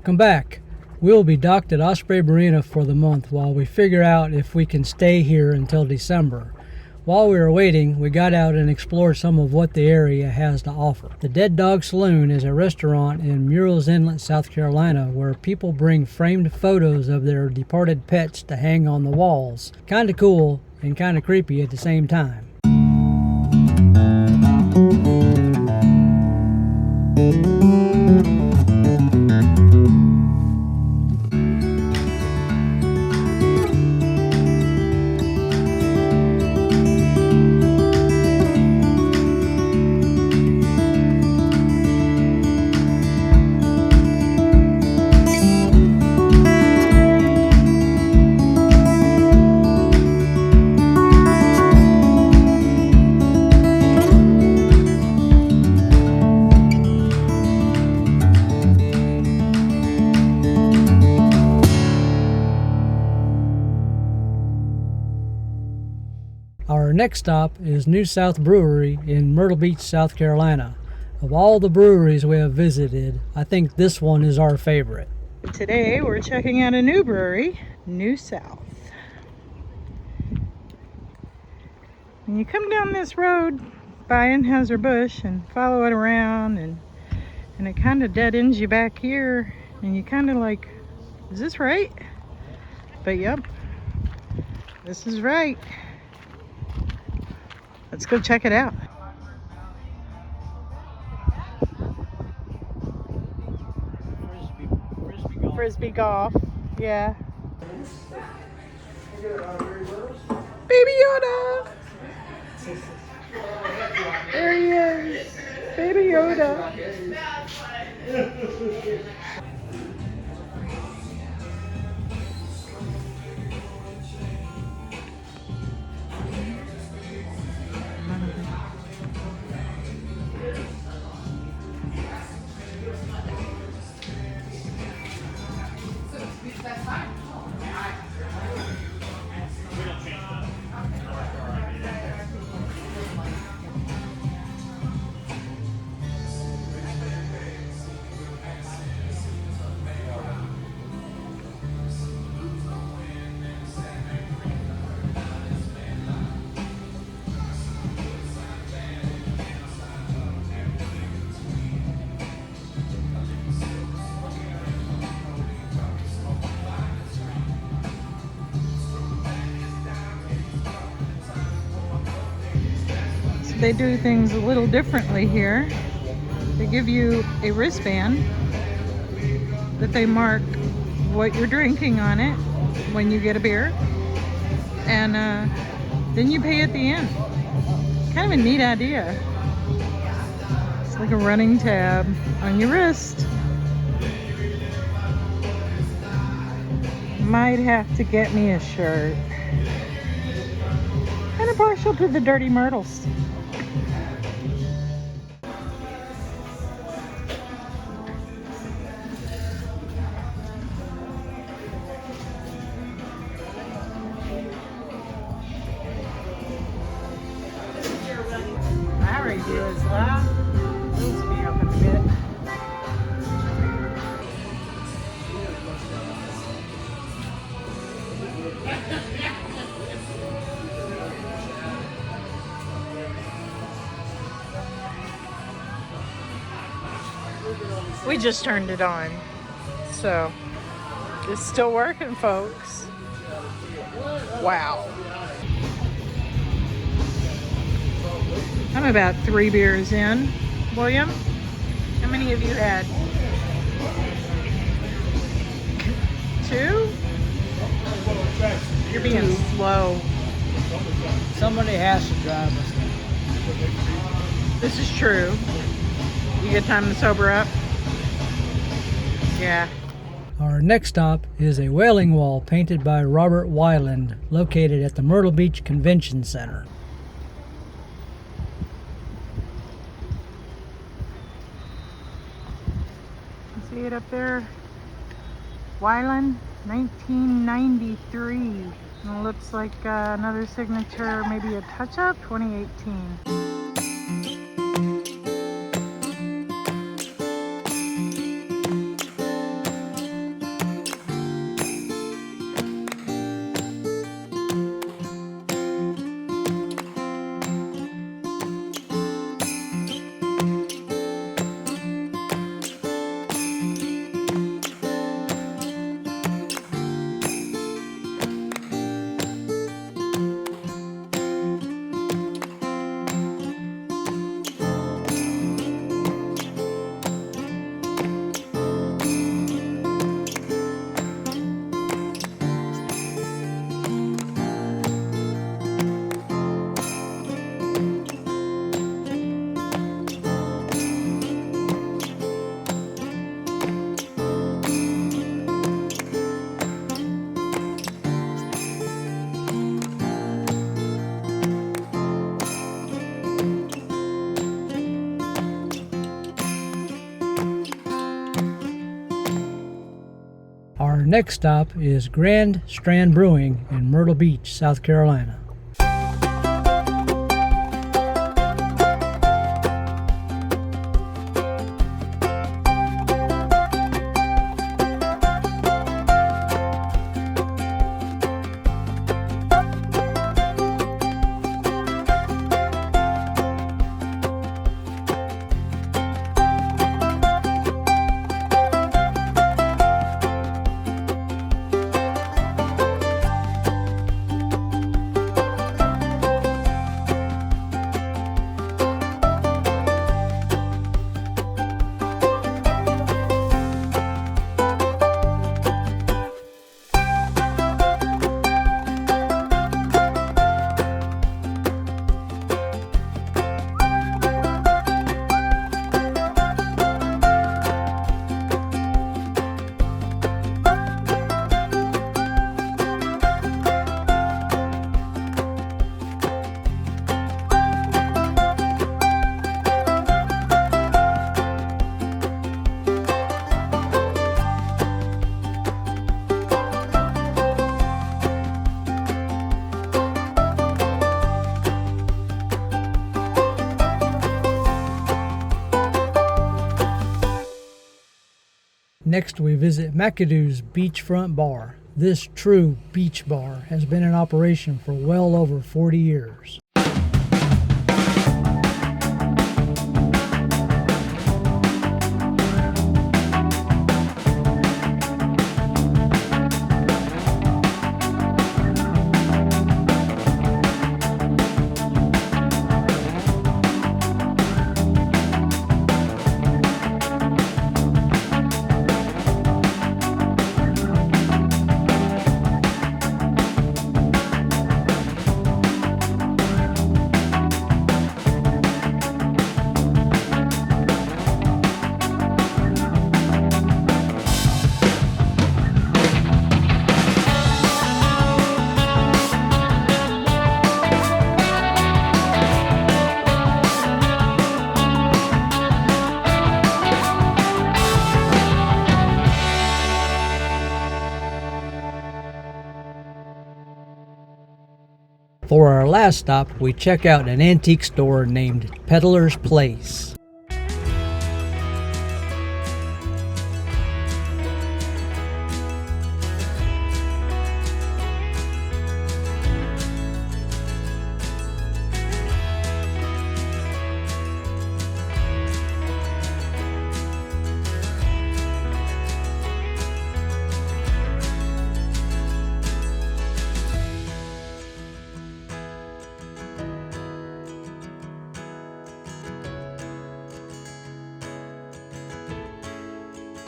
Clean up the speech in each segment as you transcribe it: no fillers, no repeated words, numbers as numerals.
Welcome back. We'll be docked at Osprey Marina for the month while we figure out if we can stay here until December. While we were waiting, we got out and explored some of what the area has to offer. The Dead Dog Saloon is a restaurant in Myrtle Inlet, South Carolina, where people bring framed photos of their departed pets to hang on the walls. Kinda cool and kinda creepy at the same time. Our next stop is New South Brewery in Myrtle Beach, South Carolina. Of all the breweries we have visited, I think this one is our favorite. Today we're checking out a new brewery, New South. When you come down this road by Anheuser-Busch and follow it around and it kind of dead ends you back here and you kind of like, is this right? But yep, this is right. Let's go check it out. Frisbee golf. Yeah. Baby Yoda. There he is. Baby Yoda. They do things a little differently here. They give you a wristband that they mark what you're drinking on it when you get a beer, and then you pay at the end. Kind of a neat idea. It's like a running tab on your wrist. Might have to get me a shirt. Kind of partial to the dirty Myrtles. My review is loud. Let's be up in a bit. We just turned it on, so it's still working, folks. Wow. I'm about 3 beers in. William, how many have you had? 2? You're being slow. Somebody has to drive us. This is true. You get time to sober up? Yeah. Our next stop is a wailing wall painted by Robert Weiland, located at the Myrtle Beach Convention Center. See it up there? Weiland, 1993. And it looks like another signature, maybe a touch-up, 2018. Our next stop is Grand Strand Brewing in Myrtle Beach, South Carolina. Next, we visit McAdoo's Beachfront Bar. This true beach bar has been in operation for well over 40 years. For our last stop, we check out an antique store named Peddler's Place.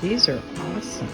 These are awesome.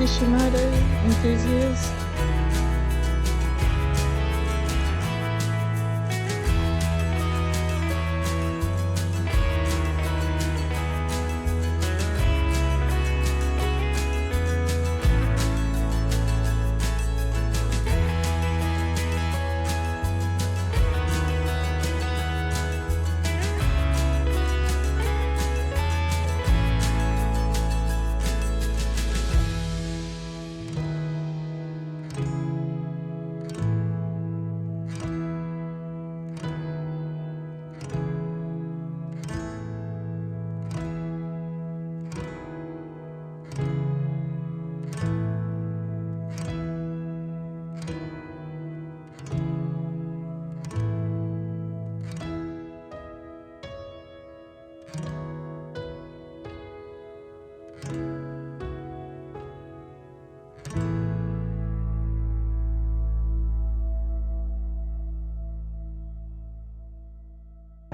aficionado, enthusiast.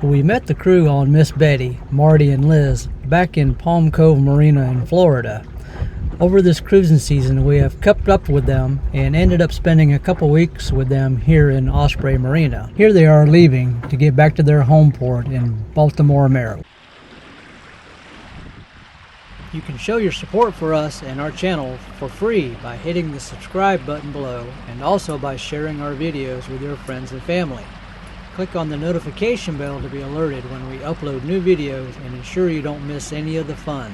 We met the crew on Miss Betty, Marty, and Liz back in Palm Cove Marina in Florida. Over this cruising season, we have kept up with them and ended up spending a couple weeks with them here in Osprey Marina. Here they are leaving to get back to their home port in Baltimore, Maryland. You can show your support for us and our channel for free by hitting the subscribe button below and also by sharing our videos with your friends and family. Click on the notification bell to be alerted when we upload new videos and ensure you don't miss any of the fun.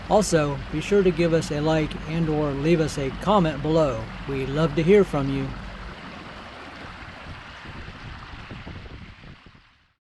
Also, be sure to give us a like and or leave us a comment below. We'd love to hear from you.